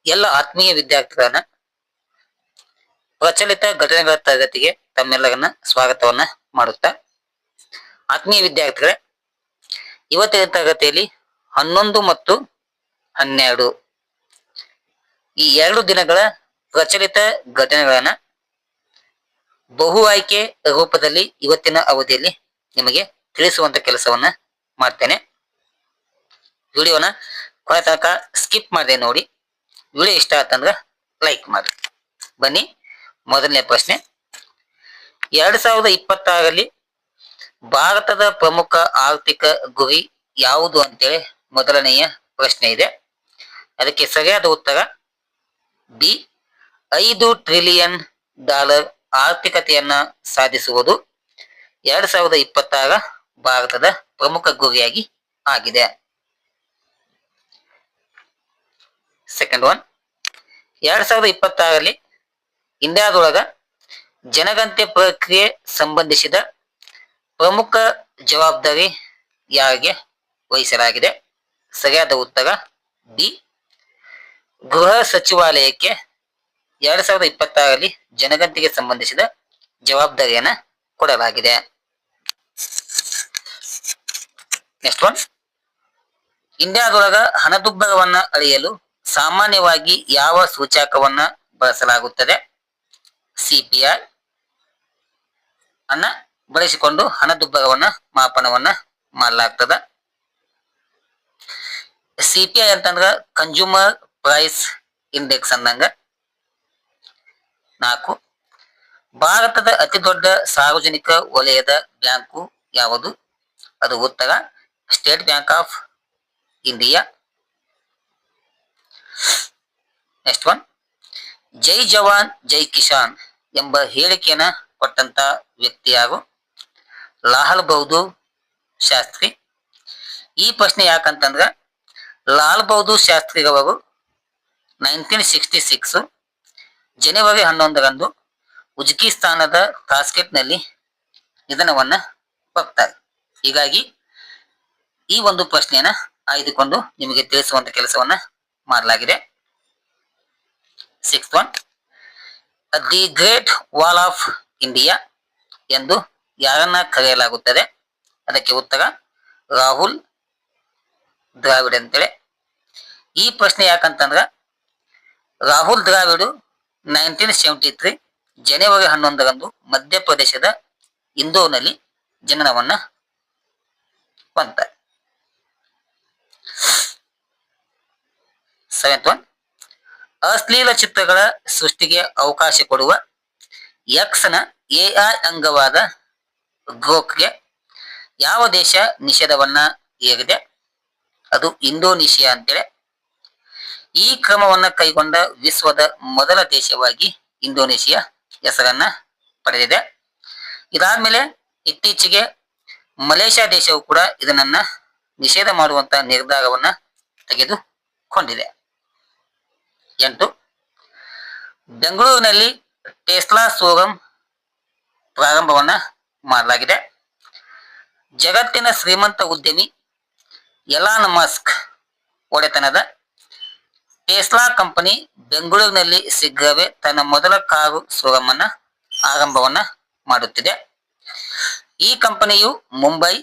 ಎಲ್ಲ ಆತ್ಮೀಯ ವಿದ್ಯಾರ್ಥಿಗಳನ್ನ ಪ್ರಚಲಿತ ಘಟನೆಗಳ ತರಗತಿಗೆ ತಮ್ಮೆಲ್ಲರನ್ನ ಸ್ವಾಗತವನ್ನ ಮಾಡುತ್ತಾ, ಆತ್ಮೀಯ ವಿದ್ಯಾರ್ಥಿಗಳೇ, ಇವತ್ತಿನ ತರಗತಿಯಲ್ಲಿ 11 ಮತ್ತು 12 ಈ 2 ದಿನಗಳ ಪ್ರಚಲಿತ ಘಟನೆಗಳನ್ನ ಬಹು ಆಯ್ಕೆ ರೂಪದಲ್ಲಿ ಇವತ್ತಿನ ಅವಧಿಯಲ್ಲಿ ನಿಮಗೆ ತಿಳಿಸುವಂತ ಕೆಲಸವನ್ನ ಮಾಡ್ತೇನೆ. ವಿಡಿಯೋನ ಕೊನೆ ತನಕ ಸ್ಕಿಪ್ ಮಾಡದೆ ನೋಡಿ. ವಿಡಿಯೋ ಇಷ್ಟ ಆತಂದ್ರೆ ಲೈಕ್ ಮಾಡಿ. ಬನ್ನಿ, ಮೊದಲನೇ ಪ್ರಶ್ನೆ. 2026ರಲ್ಲಿ ಭಾರತದ ಪ್ರಮುಖ ಆರ್ಥಿಕ ಗುರಿ ಯಾವುದು ಅಂತೇಳಿ ಮೊದಲನೆಯ ಪ್ರಶ್ನೆ ಇದೆ. ಅದಕ್ಕೆ ಸರಿಯಾದ ಉತ್ತರ ಬಿ, $5 ಟ್ರಿಲಿಯನ್ ಆರ್ಥಿಕತೆಯನ್ನ ಸಾಧಿಸುವುದು 2026 ಭಾರತದ ಪ್ರಮುಖ ಗುರಿಯಾಗಿ ಆಗಿದೆ. ಸೆಕೆಂಡ್ ಒನ್, 2026ರಲ್ಲಿ ಇಂಡಿಯಾದೊಳಗ ಜನಗಣತಿ ಪ್ರಕ್ರಿಯೆ ಸಂಬಂಧಿಸಿದ ಪ್ರಮುಖ ಜವಾಬ್ದಾರಿ ಯಾರಿಗೆ ವಹಿಸಲಾಗಿದೆ? ಸರಿಯಾದ ಉತ್ತರ ಬಿ, ಗೃಹ ಸಚಿವಾಲಯಕ್ಕೆ 2026ರಲ್ಲಿ ಜನಗಣತಿಗೆ ಸಂಬಂಧಿಸಿದ ಜವಾಬ್ದಾರಿಯನ್ನ ಕೊಡಲಾಗಿದೆ. ನೆಕ್ಸ್ಟ್ ಒನ್, ಇಂಡಿಯಾದೊಳಗ ಹಣದುಬ್ಬರವನ್ನ ಅಳೆಯಲು ಸಾಮಾನ್ಯವಾಗಿ ಯಾವ ಸೂಚಕವನ್ನ ಬಳಸಲಾಗುತ್ತದೆ? CPI ಅನ್ನ ಬಳಸಿಕೊಂಡು ಹಣದುಬ್ಬರವನ್ನ ಮಾಪನವನ್ನ ಮಾಡಲಾಗ್ತದ. CPI ಅಂತಂದ್ರ ಕನ್ಸ್ಯೂಮರ್ ಪ್ರೈಸ್ ಇಂಡೆಕ್ಸ್ ಅಂದಂಗ. 4, ಭಾರತದ ಅತಿ ದೊಡ್ಡ ಸಾರ್ವಜನಿಕ ವಲಯದ ಬ್ಯಾಂಕು ಯಾವುದು? ಅದು ಉತ್ತರ State Bank of India. Next one, ಜೈ ಜವಾನ್ ಜೈ ಕಿಸಾನ್ ಎಂಬ ಹೇಳಿಕೆಯನ್ನ ಕೊಟ್ಟಂತ ವ್ಯಕ್ತಿ ಯಾರು? ಲಾಲ್ ಬಹದ್ದೂರ್ ಶಾಸ್ತ್ರಿ. ಈ ಪ್ರಶ್ನೆ ಯಾಕಂತಂದ್ರ ಲಾಲ್ ಬಹದ್ದೂರ್ ಶಾಸ್ತ್ರಿರವರು 1966 ಜನವರಿ 11ರಂದು ಉಜ್ಕಿಸ್ತಾನದ ತಾಸ್ಕೆಟ್ನಲ್ಲಿ ನಿಧನವನ್ನ ಹೊಂದ್ತಾರೆ. ಹೀಗಾಗಿ ಈ ಒಂದು ಪ್ರಶ್ನೆಯನ್ನ ಆಯ್ದುಕೊಂಡು ನಿಮಗೆ ತಿಳಿಸುವಂತ ಕೆಲಸವನ್ನ ಮಾಡಲಾಗಿದೆ. 6th one, the great wall of India ಎಂದು ಯಾರನ್ನ ಕರೆಯಲಾಗುತ್ತದೆ? ಅದಕ್ಕೆ ಉತ್ತರ ರಾಹುಲ್ ದ್ರಾವಿಡ್ ಅಂತೇಳಿ. ಈ ಪ್ರಶ್ನೆ ಯಾಕಂತಂದ್ರ ರಾಹುಲ್ ದ್ರಾವಿಡ್ 1973 ಜನವರಿ 11ರಂದು ಮಧ್ಯಪ್ರದೇಶದ ಇಂದೋರ್ನಲ್ಲಿ ಜನನವನ್ನ ಹೊಂದ್ತಾರೆ. 7th ಒನ್, ಅಶ್ಲೀಲ ಚಿತ್ರಗಳ ಸೃಷ್ಟಿಗೆ ಅವಕಾಶ ಕೊಡುವ ಎಕ್ಸ್ನ AI ಅಂಗವಾದ ಗ್ರೋಕ್ಗೆ ಯಾವ ದೇಶ ನಿಷೇಧವನ್ನ ಹೇರಿದೆ? ಅದು ಇಂಡೋನೇಷಿಯಾ ಅಂತೇಳಿ. ಈ ಕ್ರಮವನ್ನ ಕೈಗೊಂಡ ವಿಶ್ವದ ಮೊದಲ ದೇಶವಾಗಿ ಇಂಡೋನೇಷಿಯಾ ಹೆಸರನ್ನ ಪಡೆದಿದೆ. ಇದಾದ್ಮೇಲೆ ಇತ್ತೀಚೆಗೆ ಮಲೇಷ್ಯಾ ದೇಶವು ಕೂಡ ಇದನ್ನ ನಿಷೇಧ ಮಾಡುವಂತ ನಿರ್ಧಾರವನ್ನ ತೆಗೆದುಕೊಂಡಿದೆ. 8, ಬೆಂಗಳೂರಿನಲ್ಲಿ ಟೆಸ್ಲಾ ಶೋರೂಮ್ ಪ್ರಾರಂಭವನ್ನ ಮಾಡಲಾಗಿದೆ. ಜಗತ್ತಿನ ಶ್ರೀಮಂತ ಉದ್ಯಮಿ ಎಲಾನ್ ಮಸ್ಕ್ ಒಡೆತನದ ಟೆಸ್ಲಾ ಕಂಪನಿ ಬೆಂಗಳೂರಿನಲ್ಲಿ ಶೀಘ್ರವೇ ತನ್ನ ಮೊದಲ ಕಾರು ಶೋರೂಮ್ ಅನ್ನ ಆರಂಭವನ್ನ ಮಾಡುತ್ತಿದೆ. ಈ ಕಂಪನಿಯು ಮುಂಬೈ,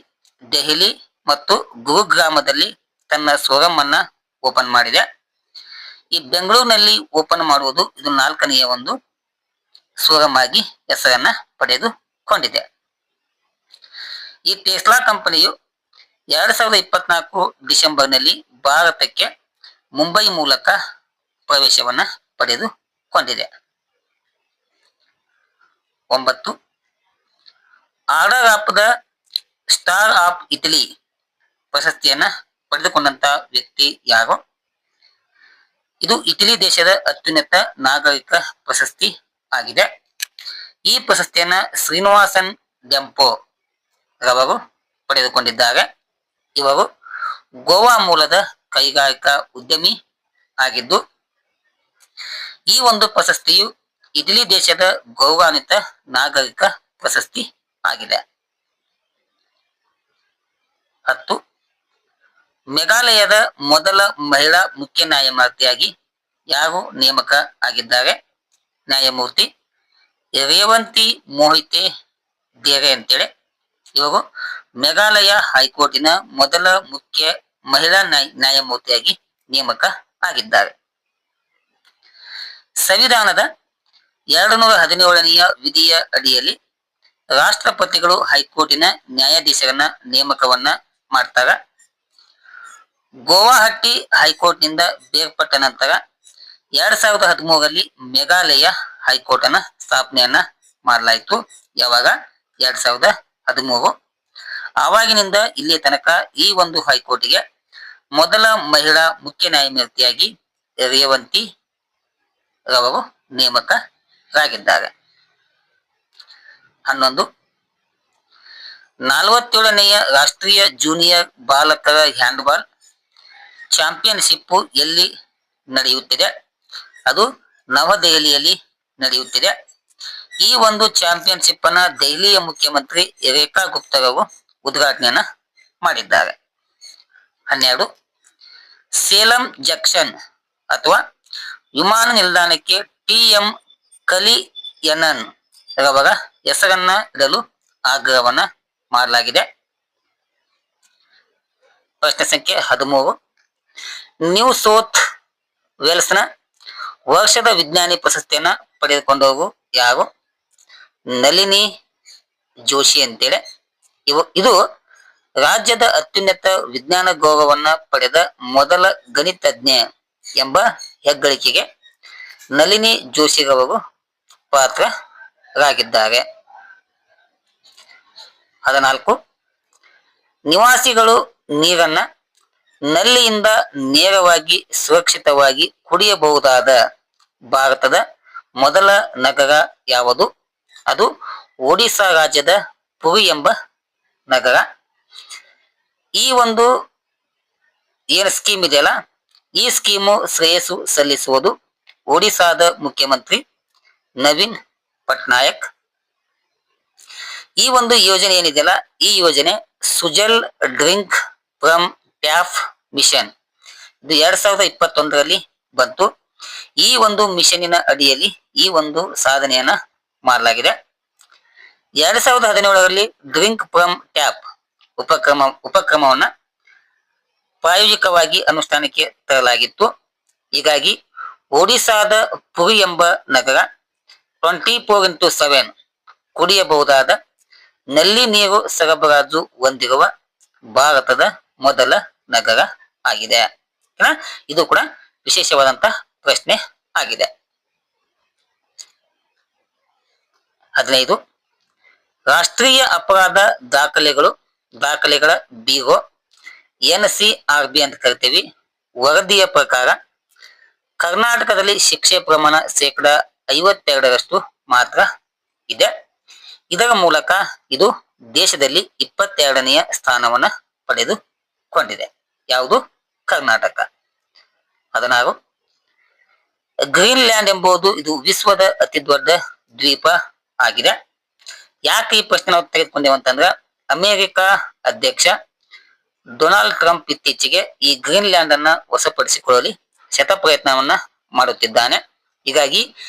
ದೆಹಲಿ ಮತ್ತು ಗುರುಗ್ರಾಮದಲ್ಲಿ ತನ್ನ ಶೋರೂಮ್ ಅನ್ನ ಓಪನ್ ಮಾಡಿದೆ. ಈ ಬೆಂಗಳೂರಿನಲ್ಲಿ ಓಪನ್ ಮಾಡುವುದು ಇದು 4ನೆಯ ಒಂದು ಶೋರೂಮ್ ಆಗಿ ಹೆಸರನ್ನ ಪಡೆದುಕೊಂಡಿದೆ. ಈ ಟೆಸ್ಲಾ ಕಂಪನಿಯು 2024 ಡಿಸೆಂಬರ್ನಲ್ಲಿ ಭಾರತಕ್ಕೆ ಮುಂಬೈ ಮೂಲಕ ಪ್ರವೇಶವನ್ನ ಪಡೆದುಕೊಂಡಿದೆ. 9, order of the Star of Italy ಪ್ರಶಸ್ತಿಯನ್ನ ಪಡೆದುಕೊಂಡಂತ ವ್ಯಕ್ತಿ ಯಾರು? ಇದು ಇಟಲಿ ದೇಶದ ಅತ್ಯುನ್ನತ ನಾಗರಿಕ ಪ್ರಶಸ್ತಿ ಆಗಿದೆ. ಈ ಪ್ರಶಸ್ತಿಯನ್ನ ಶ್ರೀನಿವಾಸನ್ ಡೆಂಪೋ ರವರು ಪಡೆದುಕೊಂಡಿದ್ದಾರೆ. ಇವರು ಗೋವಾ ಮೂಲದ ಕೈಗಾರಿಕಾ ಉದ್ಯಮಿ ಆಗಿದ್ದು, ಈ ಒಂದು ಪ್ರಶಸ್ತಿಯು ಇಟಲಿ ದೇಶದ ಗೌರವಾನ್ವಿತ ನಾಗರಿಕ ಪ್ರಶಸ್ತಿ ಆಗಿದೆ. 10, ಮೇಘಾಲಯದ ಮೊದಲ ಮಹಿಳಾ ಮುಖ್ಯ ನ್ಯಾಯಮೂರ್ತಿಯಾಗಿ ಯಾರು ನೇಮಕ ಆಗಿದ್ದಾರೆ? ನ್ಯಾಯಮೂರ್ತಿ ರೇವಂತಿ ಮೋಹಿತೆ ದೇರೆ ಅಂತೇಳಿ. ಇವರು ಮೇಘಾಲಯ ಹೈಕೋರ್ಟಿನ ಮೊದಲ ಮುಖ್ಯ ಮಹಿಳಾ ನ್ಯಾಯಮೂರ್ತಿಯಾಗಿ ನೇಮಕ ಆಗಿದ್ದಾರೆ. ಸಂವಿಧಾನದ 217ನೆಯ ವಿಧಿಯ ಅಡಿಯಲ್ಲಿ ರಾಷ್ಟ್ರಪತಿಗಳು ಹೈಕೋರ್ಟಿನ ನ್ಯಾಯಾಧೀಶರನ್ನ ನೇಮಕವನ್ನ ಮಾಡ್ತಾರ. ಗೋವಾಹಟ್ಟಿ ಹೈಕೋರ್ಟ್ನಿಂದ ಬೇರ್ಪಟ್ಟ ನಂತರ 2013ರಲ್ಲಿ ಮೇಘಾಲಯ ಹೈಕೋರ್ಟ್ ಅನ್ನ ಸ್ಥಾಪನೆಯನ್ನ ಮಾಡಲಾಯಿತು. ಯಾವಾಗ? 2013. ಆವಾಗಿನಿಂದ ಇಲ್ಲಿ ತನಕ ಈ ಒಂದು ಹೈಕೋರ್ಟ್ಗೆ ಮೊದಲ ಮಹಿಳಾ ಮುಖ್ಯ ನ್ಯಾಯಮೂರ್ತಿಯಾಗಿ ರೇವಂತಿ ರವರು ನೇಮಕರಾಗಿದ್ದಾರೆ. 11. 47ನೆಯ ರಾಷ್ಟ್ರೀಯ ಜೂನಿಯರ್ ಬಾಲಕರ ಹ್ಯಾಂಡ್ಬಾಲ್ ಚಾಂಪಿಯನ್ಶಿಪ್ ಎಲ್ಲಿ ನಡೆಯುತ್ತಿದೆ? ಅದು ನವದೆಹಲಿಯಲ್ಲಿ ನಡೆಯುತ್ತಿದೆ. ಈ ಒಂದು ಚಾಂಪಿಯನ್ಶಿಪ್ ಅನ್ನ ದೆಹಲಿಯ ಮುಖ್ಯಮಂತ್ರಿ ರೇಖಾ ಗುಪ್ತಾ ಉದ್ಘಾಟನೆಯನ್ನ ಮಾಡಿದ್ದಾರೆ. 12. ಸೇಲಂ ಜಂಕ್ಷನ್ ಅಥವಾ ವಿಮಾನ ನಿಲ್ದಾಣಕ್ಕೆ TM ಕಲಿಯನನ್ ರವರ ಹೆಸರನ್ನ ಇಡಲು ಆಗ್ರಹವನ್ನ ಮಾಡಲಾಗಿದೆ. ಪ್ರಶ್ನೆ ಸಂಖ್ಯೆ 13. ನ್ಯೂ ಸೌತ್ ವೇಲ್ಸ್ನ ವರ್ಷದ ವಿಜ್ಞಾನಿ ಪ್ರಶಸ್ತಿಯನ್ನ ಪಡೆದುಕೊಂಡವರು ಯಾರು? ನಳಿನಿ ಜೋಶಿ ಅಂತೇಳಿ. ಇದು ರಾಜ್ಯದ ಅತ್ಯುನ್ನತ ವಿಜ್ಞಾನ ಗೌರವವನ್ನ ಪಡೆದ ಮೊದಲ ಗಣಿತಜ್ಞೆ ಎಂಬ ಹೆಗ್ಗಳಿಕೆಗೆ ನಳಿನಿ ಜೋಶಿರವರು ಪಾತ್ರರಾಗಿದ್ದಾರೆ. 14. ನಿವಾಸಿಗಳು ನೀರನ್ನ ನಲ್ಲಿಯಿಂದ ನೇರವಾಗಿ ಸುರಕ್ಷಿತವಾಗಿ ಕುಡಿಯಬಹುದಾದ ಭಾರತದ ಮೊದಲ ನಗರ ಯಾವುದು? ಅದು ಒಡಿಶಾ ರಾಜ್ಯದ ಪುರಿ ಎಂಬ ನಗರ. ಈ ಒಂದು ಏನು ಸ್ಕೀಮ್ ಇದೆಯಲ್ಲ, ಈ ಸ್ಕೀಮು ಶ್ರೇಯಸ್ಸು ಸಲ್ಲಿಸುವುದು ಒಡಿಶಾದ ಮುಖ್ಯಮಂತ್ರಿ ನವೀನ್ ಪಟ್ನಾಯಕ್. ಈ ಒಂದು ಯೋಜನೆ ಏನಿದೆಯಲ್ಲ, ಈ ಯೋಜನೆ Sujal drink from tap mission, ಇದು 2021ರಲ್ಲಿ ಬಂತು. ಈ ಒಂದು ಮಿಷನ್ನಿನ ಅಡಿಯಲ್ಲಿ ಈ ಒಂದು ಸಾಧನೆಯನ್ನ ಮಾಡಲಾಗಿದೆ. 2017ರಲ್ಲಿ ಡ್ರಿಂಕ್ ಫ್ರಮ್ ಟ್ಯಾಪ್ ಉಪಕ್ರಮವನ್ನ ಪ್ರಾಯೋಗಿಕವಾಗಿ ಅನುಷ್ಠಾನಕ್ಕೆ ತರಲಾಗಿತ್ತು. ಹೀಗಾಗಿ ಒಡಿಶಾದ ಪುರಿ ಎಂಬ ನಗರ 24x7 ಕುಡಿಯಬಹುದಾದ ನಲ್ಲಿ ನೀರು ಸರಬರಾಜು ಹೊಂದಿರುವ ಭಾರತದ ಮೊದಲ ನಗರ ಆಗಿದೆ. ಇದು ಕೂಡ ವಿಶೇಷವಾದಂತಹ ಪ್ರಶ್ನೆ ಆಗಿದೆ. 15. ರಾಷ್ಟ್ರೀಯ ಅಪರಾಧ ದಾಖಲೆಗಳ ಬ್ಯೂರೋ NCRB ಅಂತ ಕರಿತೀವಿ. ವರದಿಯ ಪ್ರಕಾರ ಕರ್ನಾಟಕದಲ್ಲಿ ಶಿಕ್ಷೆ ಪ್ರಮಾಣ 52% ಮಾತ್ರ ಇದೆ. ಇದರ ಮೂಲಕ ಇದು ದೇಶದಲ್ಲಿ 22ನೆಯ ಸ್ಥಾನವನ್ನ ಪಡೆದುಕೊಂಡಿದೆ. ಯಾವುದು? ಕರ್ನಾಟಕ. 16. ಗ್ರೀನ್ಲ್ಯಾಂಡ್ ಎಂಬುದು ಇದು ವಿಶ್ವದ ಅತಿ ದೊಡ್ಡ ದ್ವೀಪ ಆಗಿದೆ. ಯಾಕೆ ಈ ಪ್ರಶ್ನೆ ನಾವು ತೆಗೆದುಕೊಂಡೇವೆ ಅಂತಂದ್ರೆ, ಅಮೆರಿಕ ಅಧ್ಯಕ್ಷ ಡೊನಾಲ್ಡ್ ಟ್ರಂಪ್ ಇತ್ತೀಚೆಗೆ ಈ ಗ್ರೀನ್ಲ್ಯಾಂಡ್ ಅನ್ನ ವಶಪಡಿಸಿಕೊಳ್ಳಲು ಶತಪ್ರಯತ್ನವನ್ನ ಮಾಡುತ್ತಿದ್ದಾನೆ. ಹೀಗಾಗಿ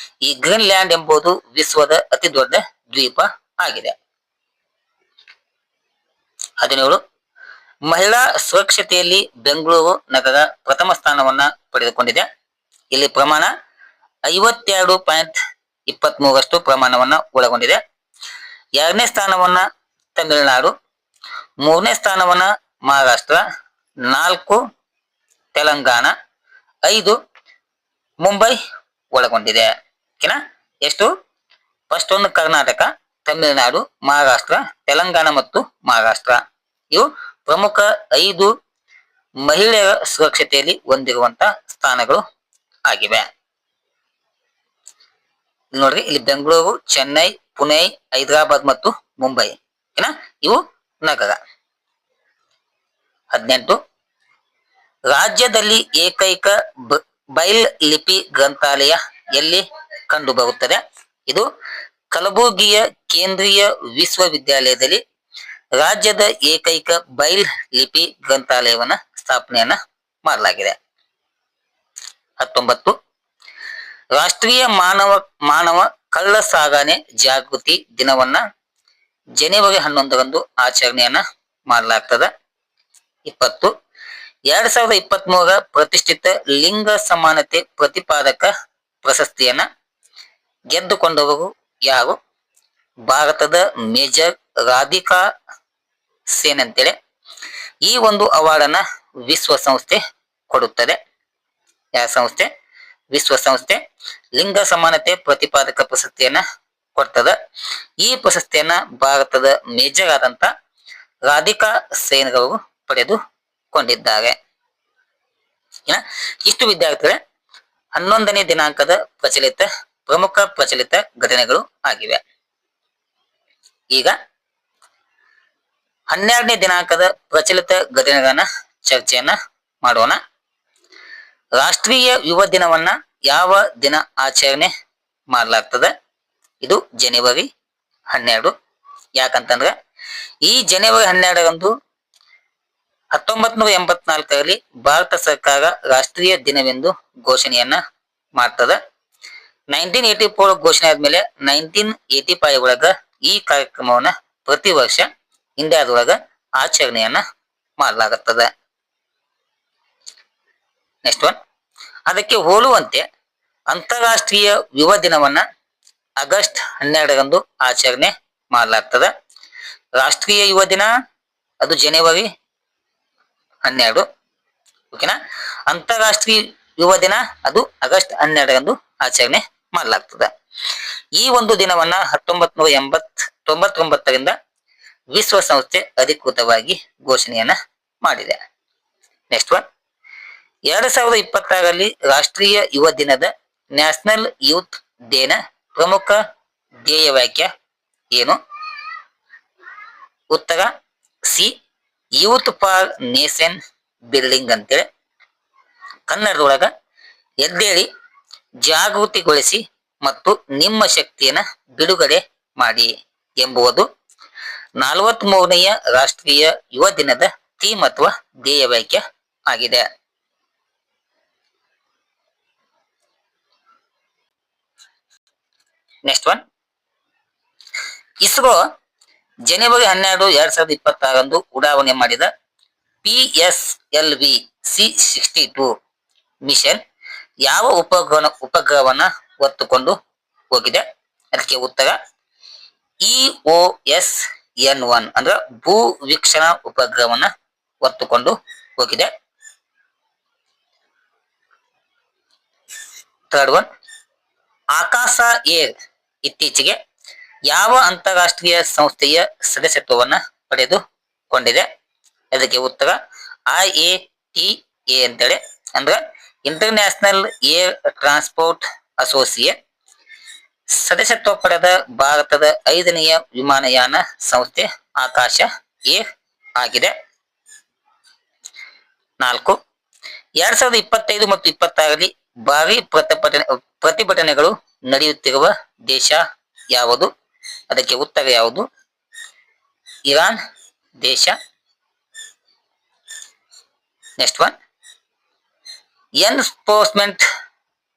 ಈ ಗ್ರೀನ್ಲ್ಯಾಂಡ್ ಎಂಬುದು ವಿಶ್ವದ ಅತಿ ದೊಡ್ಡ ದ್ವೀಪ ಆಗಿದೆ. 17. ಮಹಿಳಾ ಸುರಕ್ಷತೆಯಲ್ಲಿ ಬೆಂಗಳೂರು ನಗರ ಪ್ರಥಮ ಸ್ಥಾನವನ್ನ ಪಡೆದುಕೊಂಡಿದೆ. ಇಲ್ಲಿ ಪ್ರಮಾಣ 52.23 ಪ್ರಮಾಣವನ್ನ ಒಳಗೊಂಡಿದೆ. 2ನೇ ಸ್ಥಾನವನ್ನ ತಮಿಳುನಾಡು, 3ನೇ ಸ್ಥಾನವನ್ನ ಮಹಾರಾಷ್ಟ್ರ, 4 ತೆಲಂಗಾಣ, 5 ಮುಂಬೈ ಒಳಗೊಂಡಿದೆ. ಓಕೆನಾ? ಎಷ್ಟು? ಫಸ್ಟ್ ಒಂದು ಕರ್ನಾಟಕ, ತಮಿಳುನಾಡು, ಮಹಾರಾಷ್ಟ್ರ, ತೆಲಂಗಾಣ ಮತ್ತು ಮಹಾರಾಷ್ಟ್ರ. ಇವು ಪ್ರಮುಖ 5 ಮಹಿಳೆಯರ ಸುರಕ್ಷತೆಯಲ್ಲಿ ಹೊಂದಿರುವಂತಹ ಸ್ಥಾನಗಳು ಆಗಿವೆ. ನೋಡ್ರಿ, ಇಲ್ಲಿ ಬೆಂಗಳೂರು, ಚೆನ್ನೈ, ಪುಣೆ, ಹೈದರಾಬಾದ್ ಮತ್ತು ಮುಂಬೈ ಇವು ನಗರ. 18. ರಾಜ್ಯದಲ್ಲಿ ಏಕೈಕ ಬೈಲ್ ಲಿಪಿ ಗ್ರಂಥಾಲಯ ಎಲ್ಲಿ ಕಂಡು ಬರುತ್ತದೆ? ಇದು ಕಲಬುರ್ಗಿಯ ಕೇಂದ್ರೀಯ ವಿಶ್ವವಿದ್ಯಾಲಯದಲ್ಲಿ ರಾಜ್ಯದ ಏಕೈಕ ಬೈಲ್ ಲಿಪಿ ಗ್ರಂಥಾಲಯವನ್ನ ಸ್ಥಾಪನೆಯನ್ನ ಮಾಡಲಾಗಿದೆ. 19. ರಾಷ್ಟ್ರೀಯ ಮಾನವ ಕಳ್ಳ ಸಾಗಣೆ ಜಾಗೃತಿ ದಿನವನ್ನ ಜನವರಿ 11ರಂದು ಆಚರಣೆಯನ್ನ ಮಾಡಲಾಗ್ತದ. 20 2023 ಪ್ರತಿಷ್ಠಿತ ಲಿಂಗ ಸಮಾನತೆ ಪ್ರತಿಪಾದಕ ಪ್ರಶಸ್ತಿಯನ್ನ ಗೆದ್ದುಕೊಂಡವರು ಯಾರು? ಭಾರತದ ಮೇಜರ್ ರಾಧಿಕಾ ಸೇನ್ ಅಂತೇಳಿ. ಈ ಒಂದು ಅವಾರ್ಡನ್ನ ವಿಶ್ವಸಂಸ್ಥೆ ಕೊಡುತ್ತದೆ. ಯಾವ ಸಂಸ್ಥೆ? ವಿಶ್ವಸಂಸ್ಥೆ ಲಿಂಗ ಸಮಾನತೆ ಪ್ರತಿಪಾದಕ ಪ್ರಶಸ್ತಿಯನ್ನ ಕೊಡ್ತದ. ಈ ಪ್ರಶಸ್ತಿಯನ್ನ ಭಾರತದ ಮೇಜರ್ ಆದಂತ ರಾಧಿಕಾ ಸೇನ್ ಅವರು ಪಡೆದುಕೊಂಡಿದ್ದಾರೆ. ಇಷ್ಟು ವಿದ್ಯಾರ್ಥಿಗಳೇ 11ನೇ ದಿನಾಂಕದ ಪ್ರಮುಖ ಪ್ರಚಲಿತ ಘಟನೆಗಳು ಆಗಿವೆ. ಈಗ 12ನೇ ದಿನಾಂಕದ ಪ್ರಚಲಿತ ಘಟನೆಗಳನ್ನ ಚರ್ಚೆಯನ್ನ ಮಾಡೋಣ. ರಾಷ್ಟ್ರೀಯ ಯುವ ದಿನವನ್ನ ಯಾವ ದಿನ ಆಚರಣೆ ಮಾಡಲಾಗ್ತದೆ? ಇದು ಜನವರಿ 12. ಯಾಕಂತಂದ್ರೆ ಈ ಜನವರಿ 12ರಂದು 1984ರಲ್ಲಿ ಭಾರತ ಸರ್ಕಾರ ರಾಷ್ಟ್ರೀಯ ದಿನವೆಂದು ಘೋಷಣೆಯನ್ನ ಮಾಡ್ತದ. 1984 ಘೋಷಣೆ ಆದ್ಮೇಲೆ 1985 ಒಳಗ ಈ ಕಾರ್ಯಕ್ರಮವನ್ನ ಪ್ರತಿ ವರ್ಷ ಇಂಡಿಯಾದೊಳಗ ಆಚರಣೆಯನ್ನ ಮಾಡಲಾಗುತ್ತದೆ. ನೆಕ್ಸ್ಟ್ ಒನ್, ಅದಕ್ಕೆ ಹೋಲುವಂತೆ ಅಂತಾರಾಷ್ಟ್ರೀಯ ಯುವ ದಿನವನ್ನ ಆಗಸ್ಟ್ 12ರಂದು ಆಚರಣೆ ಮಾಡಲಾಗ್ತದೆ. ರಾಷ್ಟ್ರೀಯ ಯುವ ದಿನ ಅದು ಜನವರಿ 12. ಓಕೆನಾ? ಅಂತಾರಾಷ್ಟ್ರೀಯ ಯುವ ದಿನ ಅದು ಆಗಸ್ಟ್ 12ರಂದು ಆಚರಣೆ ಮಾಡಲಾಗ್ತದೆ. ಈ ಒಂದು ದಿನವನ್ನ 1999ರಿಂದ ವಿಶ್ವಸಂಸ್ಥೆ ಅಧಿಕೃತವಾಗಿ ಘೋಷಣೆಯನ್ನ ಮಾಡಿದೆ. ನೆಕ್ಸ್ಟ್ ಒನ್, 2026ರಲ್ಲಿ ರಾಷ್ಟ್ರೀಯ ಯುವ ದಿನದ ನ್ಯಾಷನಲ್ ಯೂತ್ ಡೇನ ಪ್ರಮುಖ ಧ್ಯೇಯ ವಾಕ್ಯ ಏನು? ಉತ್ತರ C, youth for nation building ಅಂತೇಳಿ. ಕನ್ನಡದೊಳಗ ಎದ್ದೇಳಿ, ಜಾಗೃತಿಗೊಳಿಸಿ ಮತ್ತು ನಿಮ್ಮ ಶಕ್ತಿಯನ್ನ ಬಿಡುಗಡೆ ಮಾಡಿ ಎಂಬುದು 43ನೆಯ ರಾಷ್ಟ್ರೀಯ ಯುವ ದಿನದ ಥೀಮ್ ಅಥವಾ ಧ್ಯೇಯ ವಾಕ್ಯ ಆಗಿದೆ. ನೆಕ್ಸ್ಟ್ ಒನ್, ಇಸ್ರೋ ಜನವರಿ 12, 2026ರಂದು ಉಡಾವಣೆ ಮಾಡಿದ PSLV C62 ಮಿಷನ್ ಯಾವ ಉಪಗ್ರಹವನ್ನ ಹೊತ್ತುಕೊಂಡು ಹೋಗಿದೆ? ಅದಕ್ಕೆ ಉತ್ತರ EOS-N1 ಅಂದ್ರೆ ಭೂ ವೀಕ್ಷಣಾ ಉಪಗ್ರಹವನ್ನ ಹೊತ್ತುಕೊಂಡು ಹೋಗಿದೆ. ಥರ್ಡ್ ಒನ್, ಆಕಾಶ ಏರ್ ಇತ್ತೀಚೆಗೆ ಯಾವ ಅಂತಾರಾಷ್ಟ್ರೀಯ ಸಂಸ್ಥೆಯ ಸದಸ್ಯತ್ವವನ್ನ ಪಡೆದುಕೊಂಡಿದೆ? ಅದಕ್ಕೆ ಉತ್ತರ IATA ಅಂತೇಳಿ. ಅಂದ್ರೆ ಇಂಟರ್ನ್ಯಾಷನಲ್ ಏರ್ ಟ್ರಾನ್ಸ್ಪೋರ್ಟ್ ಅಸೋಸಿಯೇಟ್. ಸದಸ್ಯತ್ವ ಪಡೆದ ಭಾರತದ 5ನೆಯ ವಿಮಾನಯಾನ ಸಂಸ್ಥೆ ಆಕಾಶ ಏರ್ ಆಗಿದೆ. 4, 2025 ಮತ್ತು 26ರಲ್ಲಿ ಭಾರಿ ಪ್ರತಿಭಟನೆಗಳು ನಡೆಯುತ್ತಿರುವ ದೇಶ ಯಾವುದು? ಅದಕ್ಕೆ ಉತ್ತರ ಯಾವುದು? ಇರಾನ್ ದೇಶ. ನೆಕ್ಸ್ಟ್ ಒನ್, ಎನ್ಫೋರ್ಸ್ಮೆಂಟ್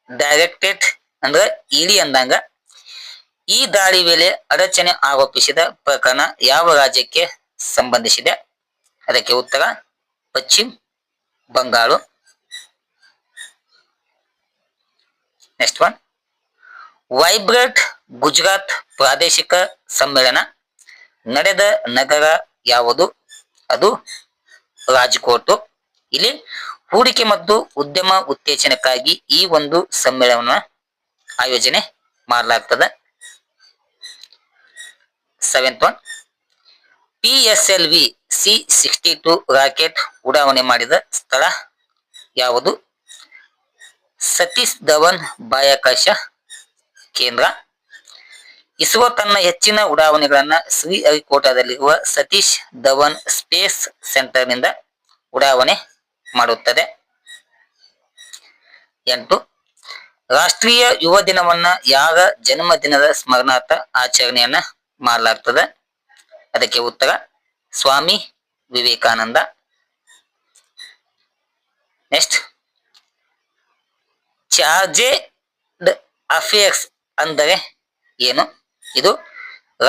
ಡೈರೆಕ್ಟರೇಟ್ ಅಂದ್ರೆ ಇಡಿ ಅಂದಂಗ ಈ ದಾಳಿ ವೇಳೆ ಅಡಚಣೆ ಆರೋಪಿಸಿದ ಪ್ರಕರಣ ಯಾವ ರಾಜ್ಯಕ್ಕೆ ಸಂಬಂಧಿಸಿದೆ? ಅದಕ್ಕೆ ಉತ್ತರ ಪಶ್ಚಿಮ ಬಂಗಾಳ. ನೆಕ್ಸ್ಟ್ ಒನ್, ವೈಬ್ರೆಂಟ್ ಗುಜರಾತ್ ಪ್ರಾದೇಶಿಕ ಸಮ್ಮೇಳನ ನಡೆದ ನಗರ ಯಾವುದು? ಅದು ರಾಜ್ಕೋಟ್. ಇಲ್ಲಿ ಹೂಡಿಕೆ ಮತ್ತು ಉದ್ಯಮ ಉತ್ತೇಜನಕ್ಕಾಗಿ ಈ ಒಂದು ಸಮ್ಮೇಳನ ಆಯೋಜನೆ ಮಾಡಲಾಗ್ತದೆ. 7th one, PSLV C62 rocket ಉಡಾವಣೆ ಮಾಡಿದ ಸ್ಥಳ ಯಾವುದು? ಸತೀಶ್ ಧವನ್ ಬಾಹ್ಯಾಕಾಶ ಕೇಂದ್ರ. ಇಸ್ರೋ ತನ್ನ ಹೆಚ್ಚಿನ ಉಡಾವಣೆಗಳನ್ನ ಶ್ರೀಹರಿಕೋಟಾದಲ್ಲಿರುವ ಸತೀಶ್ ಧವನ್ ಸ್ಪೇಸ್ ಸೆಂಟರ್ನಿಂದ ಉಡಾವಣೆ ಮಾಡುತ್ತದೆ. 8, ರಾಷ್ಟ್ರೀಯ ಯುವ ದಿನವನ್ನ ಯಾರ ಜನ್ಮದಿನದ ಸ್ಮರಣಾರ್ಥ ಆಚರಣೆಯನ್ನ ಮಾಡಲಾಗ್ತದೆ? ಅದಕ್ಕೆ ಉತ್ತರ Swami Vivekananda. Next, charged affairs ಅಂದರೆ ಏನು? ಇದು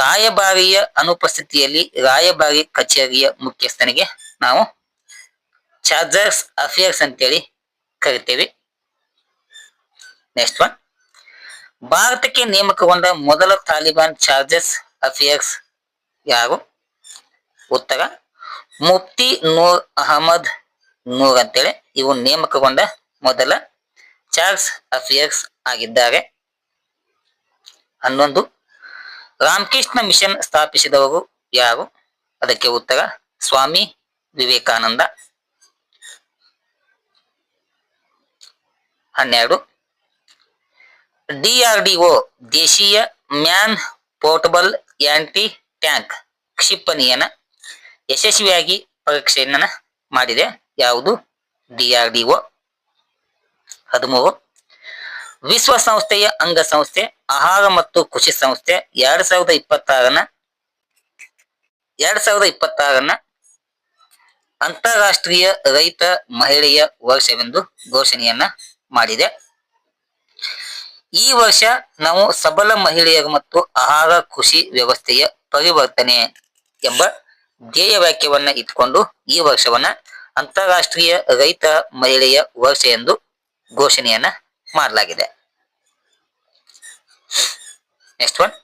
ರಾಯಭಾರಿಯ ಅನುಪಸ್ಥಿತಿಯಲ್ಲಿ ರಾಯಭಾರಿ ಕಚೇರಿಯ ಮುಖ್ಯಸ್ಥನಿಗೆ ನಾವು ಚಾರ್ಜರ್ಸ್ ಅಫೇರ್ಸ್ ಅಂತೇಳಿ ಕರಿತೇವೆ. ನೆಕ್ಸ್ಟ್ ಒನ್, ಭಾರತಕ್ಕೆ ನೇಮಕಗೊಂಡ ಮೊದಲ ತಾಲಿಬಾನ್ ಚಾರ್ಜರ್ಸ್ ಅಫೇರ್ಸ್ ಯಾರು? ಉತ್ತರ ಮುಫ್ತಿ ನೂರ್ ಅಹಮದ್ ನೂರ್ ಅಂತೇಳಿ ಇವು ನೇಮಕಗೊಂಡ ಮೊದಲ ಚಾರ್ಜ್ ಅಫೇರ್ಸ್ ಆಗಿದ್ದಾರೆ. 11, ರಾಮಕೃಷ್ಣ ಮಿಷನ್ ಸ್ಥಾಪಿಸಿದವರು ಯಾರು? ಅದಕ್ಕೆ ಉತ್ತರ ಸ್ವಾಮಿ ವಿವೇಕಾನಂದ. 12, DRDO ದೇಶೀಯ ಮ್ಯಾನ್ ಪೋರ್ಟಬಲ್ ಆಂಟಿ ಟ್ಯಾಂಕ್ ಕ್ಷಿಪಣಿಯನ್ನ ಯಶಸ್ವಿಯಾಗಿ ಪರೀಕ್ಷೆಯನ್ನ ಮಾಡಿದೆ. ಯಾವುದು? DRDO. 13, ವಿಶ್ವಸಂಸ್ಥೆಯ ಅಂಗಸಂಸ್ಥೆ ಆಹಾರ ಮತ್ತು ಕೃಷಿ ಸಂಸ್ಥೆ 2026ನ ಅಂತಾರಾಷ್ಟ್ರೀಯ ರೈತ ಮಹಿಳೆಯ ವರ್ಷವೆಂದು ಘೋಷಣೆಯನ್ನ ಮಾಡಿದೆ. ಈ ವರ್ಷ ನಾವು ಸಬಲ ಮಹಿಳೆಯರು ಮತ್ತು ಆಹಾರ ಕೃಷಿ ವ್ಯವಸ್ಥೆಯ ಪರಿವರ್ತನೆ ಎಂಬ ಧ್ಯೇಯ ವಾಕ್ಯವನ್ನ ಇಟ್ಕೊಂಡು ಈ ವರ್ಷವನ್ನ ಅಂತಾರಾಷ್ಟ್ರೀಯ ರೈತ ಮಹಿಳೆಯ ವರ್ಷ ಎಂದು ಘೋಷಣೆಯನ್ನ ಮಾಡಲಾಗಿದೆ. ನೆಕ್ಸ್ಟ್ ಒನ್,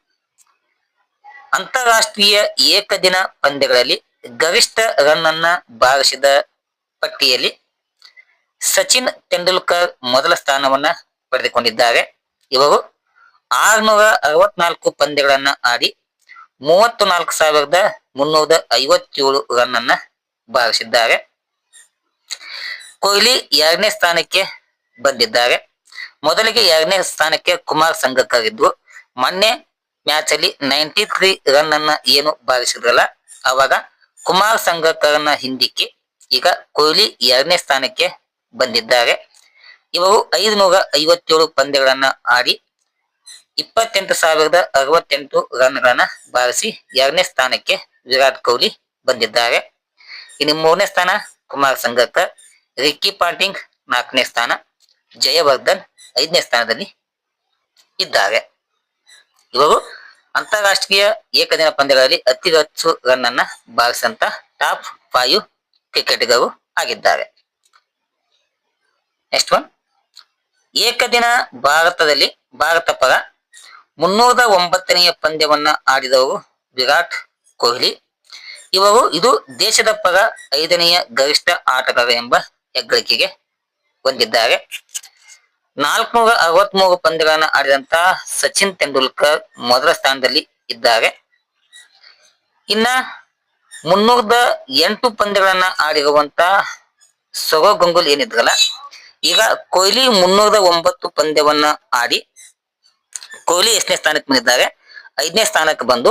ಅಂತಾರಾಷ್ಟ್ರೀಯ ಏಕದಿನ ಪಂದ್ಯಗಳಲ್ಲಿ ಗರಿಷ್ಠ ರನ್ ಅನ್ನ ಬಾರಿಸಿದ ಪಟ್ಟಿಯಲ್ಲಿ ಸಚಿನ್ ತೆಂಡೂಲ್ಕರ್ ಮೊದಲ ಸ್ಥಾನವನ್ನ ಪಡೆದುಕೊಂಡಿದ್ದಾರೆ. ಇವರು 664 ಪಂದ್ಯಗಳನ್ನ ಆಡಿ 34,357 ರನ್ ಅನ್ನ ಬಾರಿಸಿದ್ದಾರೆ. ಕೊಹ್ಲಿ 2ನೇ ಸ್ಥಾನಕ್ಕೆ ಬಂದಿದ್ದಾರೆ. ಮೊದಲಿಗೆ 2ನೇ ಸ್ಥಾನಕ್ಕೆ ಕುಮಾರ್ ಸಂಗಕ್ಕರ್ ಇದ್ರು. ಮೊನ್ನೆ ಮ್ಯಾಚ್ ಅಲ್ಲಿ 93 ರನ್ ಅನ್ನ ಏನು ಬಾರಿಸಿದ್ರಲ್ಲ ಅವಾಗ ಕುಮಾರ್ ಸಂಗಕ್ಕರ್ನ ಹಿಂದಿಕ್ಕಿ ಈಗ ಕೊಹ್ಲಿ 2ನೇ ಸ್ಥಾನಕ್ಕೆ ಬಂದಿದ್ದಾರೆ. ಇವರು 557 ಪಂದ್ಯಗಳನ್ನ ಆಡಿ 28,068 ರನ್ಗಳನ್ನ ಬಾರಿಸಿ 2ನೇ ಸ್ಥಾನಕ್ಕೆ ವಿರಾಟ್ ಕೊಹ್ಲಿ ಬಂದಿದ್ದಾರೆ. ಇನ್ನು 3ನೇ ಸ್ಥಾನ ಕುಮಾರ್ ಸಂಗಕ್ಕರ್, ರಿಕ್ಕಿ ಪಾಂಟಿಂಗ್ 4ನೇ ಸ್ಥಾನ, ಜಯವರ್ಧನ್ 5ನೇ ಸ್ಥಾನದಲ್ಲಿ ಇದ್ದಾರೆ. ಇವರು ಅಂತಾರಾಷ್ಟ್ರೀಯ ಏಕದಿನ ಪಂದ್ಯಗಳಲ್ಲಿ ಅತಿ ಹೆಚ್ಚು ರನ್ ಅನ್ನ ಬಾರಿಸಂತ ಟಾಪ್ 5 ಕ್ರಿಕೆಟಿಗರು ಆಗಿದ್ದಾರೆ. ನೆಕ್ಸ್ಟ್ ಒನ್, ಏಕದಿನ ಭಾರತದಲ್ಲಿ ಭಾರತ ಪರ 309ನೇ ಪಂದ್ಯವನ್ನ ಆಡಿದವರು ವಿರಾಟ್ ಕೊಹ್ಲಿ. ಇದು ದೇಶದ ಪರ 5ನೆಯ ಗರಿಷ್ಠ ಆಟಗಾರ ಎಂಬ ಹೆಗ್ಗಳಿಕೆಗೆ ಹೊಂದಿದ್ದಾರೆ. 463 ಪಂದ್ಯಗಳನ್ನ ಆಡಿದಂತಹ ಸಚಿನ್ ತೆಂಡೂಲ್ಕರ್ ಮೊದಲ ಸ್ಥಾನದಲ್ಲಿ ಇದ್ದಾರೆ. ಇನ್ನ 308 ಪಂದ್ಯಗಳನ್ನ ಆಡಿರುವಂತ ಸೌರವ್ ಗಂಗೂಲಿ ಏನಿದ್ರಲ್ಲ, ಈಗ ಕೊಹ್ಲಿ 309 ಪಂದ್ಯವನ್ನ ಆಡಿ ಕೊಹ್ಲಿ ಎಷ್ಟನೇ ಸ್ಥಾನಕ್ಕೆ ಬಂದಿದ್ದಾರೆ? 5ನೇ ಸ್ಥಾನಕ್ಕೆ ಬಂದು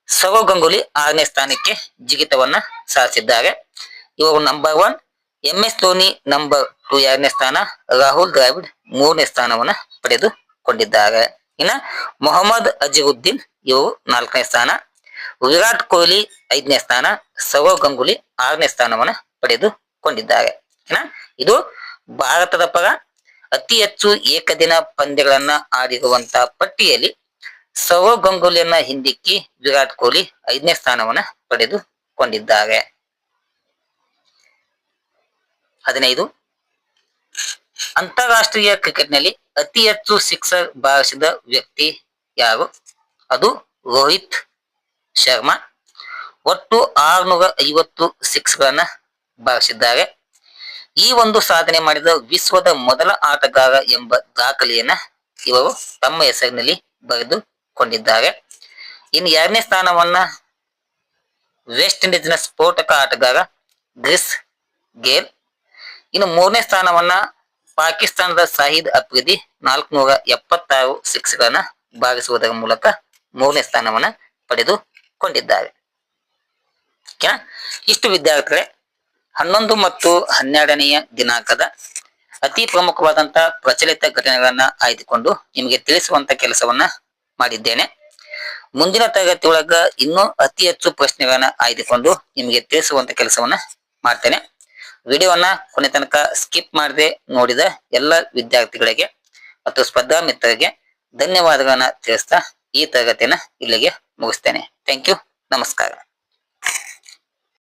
ಸೌರವ್ ಗಂಗೂಲಿ 6ನೇ ಸ್ಥಾನಕ್ಕೆ ಜಿಗಿತವನ್ನ ಸಾಧಿಸಿದ್ದಾರೆ. ಇವರು ನಂಬರ್ 1, MS ಧೋನಿ ನಂಬರ್ 2 2ನೇ ಸ್ಥಾನ, ರಾಹುಲ್ ದ್ರಾವಿಡ್ 3ನೇ ಸ್ಥಾನವನ್ನ ಪಡೆದುಕೊಂಡಿದ್ದಾರೆ. ಇನ್ನ ಮೊಹಮ್ಮದ್ ಅಜರುದ್ದೀನ್ ಇವರು 4ನೇ ಸ್ಥಾನ, ವಿರಾಟ್ ಕೊಹ್ಲಿ 5ನೇ ಸ್ಥಾನ, ಸೌರವ್ ಗಂಗೂಲಿ 6ನೇ ಸ್ಥಾನವನ್ನ ಪಡೆದುಕೊಂಡಿದ್ದಾರೆ. ಇದು ಭಾರತದ ಪರ ಅತಿ ಹೆಚ್ಚು ಏಕದಿನ ಪಂದ್ಯಗಳನ್ನ ಆಡಿರುವಂತಹ ಪಟ್ಟಿಯಲ್ಲಿ ಸೌರವ್ ಗಂಗೂಲಿಯನ್ನ ಹಿಂದಿಕ್ಕಿ ವಿರಾಟ್ ಕೊಹ್ಲಿ 5ನೇ ಸ್ಥಾನವನ್ನ ಪಡೆದುಕೊಂಡಿದ್ದಾರೆ. 15, ಅಂತಾರಾಷ್ಟ್ರೀಯ ಕ್ರಿಕೆಟ್ನಲ್ಲಿ ಅತಿ ಹೆಚ್ಚು ಸಿಕ್ಸರ್ ಬಾರಿಸಿದ ವ್ಯಕ್ತಿ ಯಾರು? ಅದು ರೋಹಿತ್ ಶರ್ಮಾ. ಒಟ್ಟು 650 ಸಿಕ್ಸ್ಗಳನ್ನ ಬಾರಿಸಿದ್ದಾರೆ. ಈ ಒಂದು ಸಾಧನೆ ಮಾಡಿದ ವಿಶ್ವದ ಮೊದಲ ಆಟಗಾರ ಎಂಬ ದಾಖಲೆಯನ್ನ ಇವರು ತಮ್ಮ ಹೆಸರಿನಲ್ಲಿ ಬರೆದುಕೊಂಡಿದ್ದಾರೆ. ಇನ್ನು 2ನೇ ಸ್ಥಾನವನ್ನ ವೆಸ್ಟ್ ಇಂಡೀಸ್ನ ಸ್ಫೋಟಕ ಆಟಗಾರ ಕ್ರಿಸ್ ಗೇಲ್. ಇನ್ನು 3ನೇ ಸ್ಥಾನವನ್ನ ಪಾಕಿಸ್ತಾನದ ಶಾಹಿದ್ ಅಫ್ರಿದಿ 476 ಸಿಕ್ಸ್ಗಳನ್ನ ಬಾರಿಸುವುದರ ಮೂಲಕ 3ನೇ ಸ್ಥಾನವನ್ನ ಪಡೆದುಕೊಂಡಿದ್ದಾರೆ. ಇಷ್ಟು ವಿದ್ಯಾರ್ಥಿಗಳೇ 11 ಮತ್ತು 12ನೆಯ ದಿನಾಂಕದ ಅತಿ ಪ್ರಮುಖವಾದಂತಹ ಪ್ರಚಲಿತ ಘಟನೆಗಳನ್ನ ಆಯ್ದುಕೊಂಡು ನಿಮಗೆ ತಿಳಿಸುವಂತ ಕೆಲಸವನ್ನ ಮಾಡಿದ್ದೇನೆ. ಮುಂದಿನ ತರಗತಿ ಒಳಗ ಇನ್ನೂ ಅತಿ ಹೆಚ್ಚು ಪ್ರಶ್ನೆಗಳನ್ನ ಆಯ್ದುಕೊಂಡು ನಿಮಗೆ ತಿಳಿಸುವಂತ ಕೆಲಸವನ್ನ ಮಾಡ್ತೇನೆ. ವಿಡಿಯೋವನ್ನ ಕೊನೆ ತನಕ ಸ್ಕಿಪ್ ಮಾಡದೆ ನೋಡಿದ ಎಲ್ಲ ವಿದ್ಯಾರ್ಥಿಗಳಿಗೆ ಮತ್ತು ಸ್ಪರ್ಧಾ ಮಿತ್ರರಿಗೆ ಧನ್ಯವಾದಗಳನ್ನ ತಿಳಿಸ್ತಾ ಈ ತರಗತಿಯನ್ನ ಇಲ್ಲಿಗೆ ಮುಗಿಸ್ತೇನೆ. Thank you. ನಮಸ್ಕಾರ.